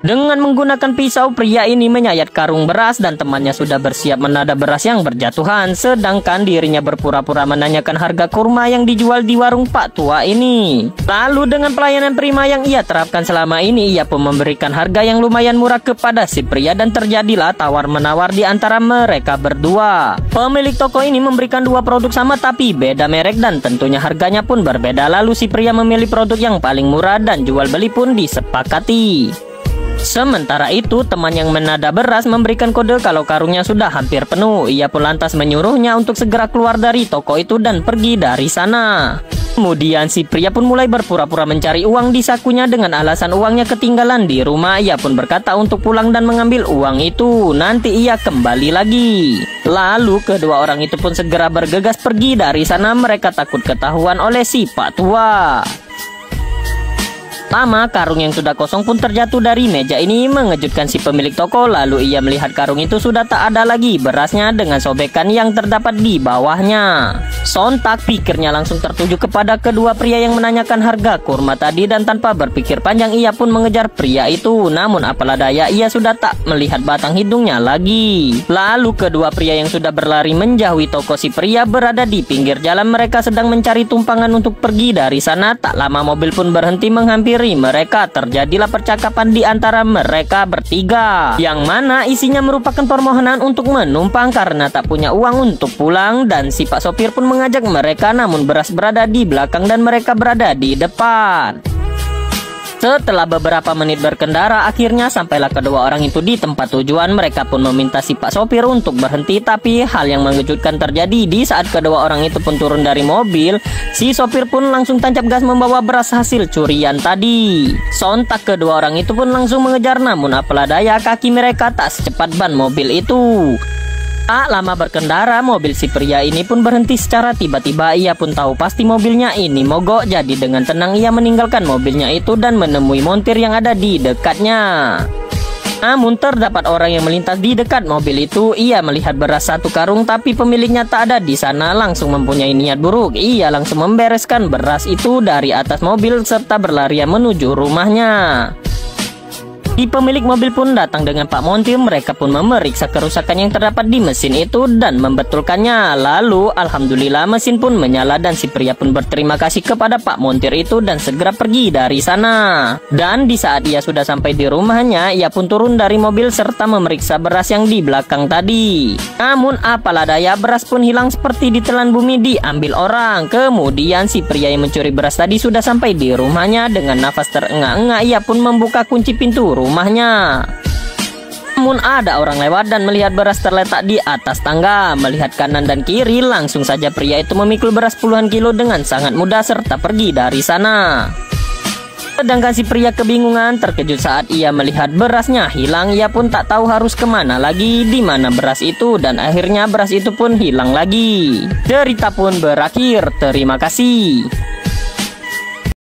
Dengan menggunakan pisau, pria ini menyayat karung beras dan temannya sudah bersiap menada beras yang berjatuhan. Sedangkan dirinya berpura-pura menanyakan harga kurma yang dijual di warung Pak Tua ini. Lalu dengan pelayanan prima yang ia terapkan selama ini, ia pun memberikan harga yang lumayan murah kepada si pria dan terjadilah tawar-menawar di antara mereka berdua. Pemilik toko ini memberikan dua produk sama tapi beda merek dan tentunya harganya pun berbeda. Lalu si pria memilih produk yang paling murah dan jual beli pun disepakati. Sementara itu, teman yang menada beras memberikan kode kalau karungnya sudah hampir penuh. Ia pun lantas menyuruhnya untuk segera keluar dari toko itu dan pergi dari sana. Kemudian si pria pun mulai berpura-pura mencari uang di sakunya dengan alasan uangnya ketinggalan di rumah. Ia pun berkata untuk pulang dan mengambil uang itu. Nanti ia kembali lagi. Lalu kedua orang itu pun segera bergegas pergi dari sana. Mereka takut ketahuan oleh si Pak Tua. Lama karung yang sudah kosong pun terjatuh dari meja ini mengejutkan si pemilik toko. Lalu ia melihat karung itu sudah tak ada lagi berasnya dengan sobekan yang terdapat di bawahnya. Sontak pikirnya langsung tertuju kepada kedua pria yang menanyakan harga kurma tadi dan tanpa berpikir panjang ia pun mengejar pria itu. Namun apalah daya, ia sudah tak melihat batang hidungnya lagi. Lalu kedua pria yang sudah berlari menjauhi toko si pria berada di pinggir jalan. Mereka sedang mencari tumpangan untuk pergi dari sana. Tak lama mobil pun berhenti menghampiri mereka. Terjadilah percakapan di antara mereka bertiga, yang mana isinya merupakan permohonan untuk menumpang karena tak punya uang untuk pulang. Dan si Pak sopir pun mengajak mereka, namun beras berada di belakang dan mereka berada di depan. Setelah beberapa menit berkendara, akhirnya sampailah kedua orang itu di tempat tujuan. Mereka pun meminta si Pak sopir untuk berhenti, tapi hal yang mengejutkan terjadi di saat kedua orang itu pun turun dari mobil. Si sopir pun langsung tancap gas membawa beras hasil curian tadi. Sontak kedua orang itu pun langsung mengejar, namun apalah daya kaki mereka tak secepat ban mobil itu. Tak lama berkendara, mobil si pria ini pun berhenti secara tiba-tiba. Ia pun tahu pasti mobilnya ini mogok. Jadi dengan tenang ia meninggalkan mobilnya itu dan menemui montir yang ada di dekatnya. Namun terdapat orang yang melintas di dekat mobil itu. Ia melihat beras satu karung tapi pemiliknya tak ada di sana. Langsung mempunyai niat buruk. Ia langsung membereskan beras itu dari atas mobil serta berlarian menuju rumahnya. Si pemilik mobil pun datang dengan Pak Montir. Mereka pun memeriksa kerusakan yang terdapat di mesin itu dan membetulkannya. Lalu alhamdulillah mesin pun menyala dan si pria pun berterima kasih kepada Pak Montir itu dan segera pergi dari sana. Dan di saat ia sudah sampai di rumahnya, ia pun turun dari mobil serta memeriksa beras yang di belakang tadi. Namun apalah daya, beras pun hilang seperti ditelan bumi diambil orang. Kemudian si pria yang mencuri beras tadi sudah sampai di rumahnya. Dengan nafas terengah-engah ia pun membuka kunci pintu rumahnya. Namun ada orang lewat dan melihat beras terletak di atas tangga. Melihat kanan dan kiri, langsung saja pria itu memikul beras puluhan kilo dengan sangat mudah serta pergi dari sana. Sedangkan si pria kebingungan, terkejut saat ia melihat berasnya hilang. Ia pun tak tahu harus kemana lagi, di mana beras itu, dan akhirnya beras itu pun hilang lagi. Cerita pun berakhir. Terima kasih.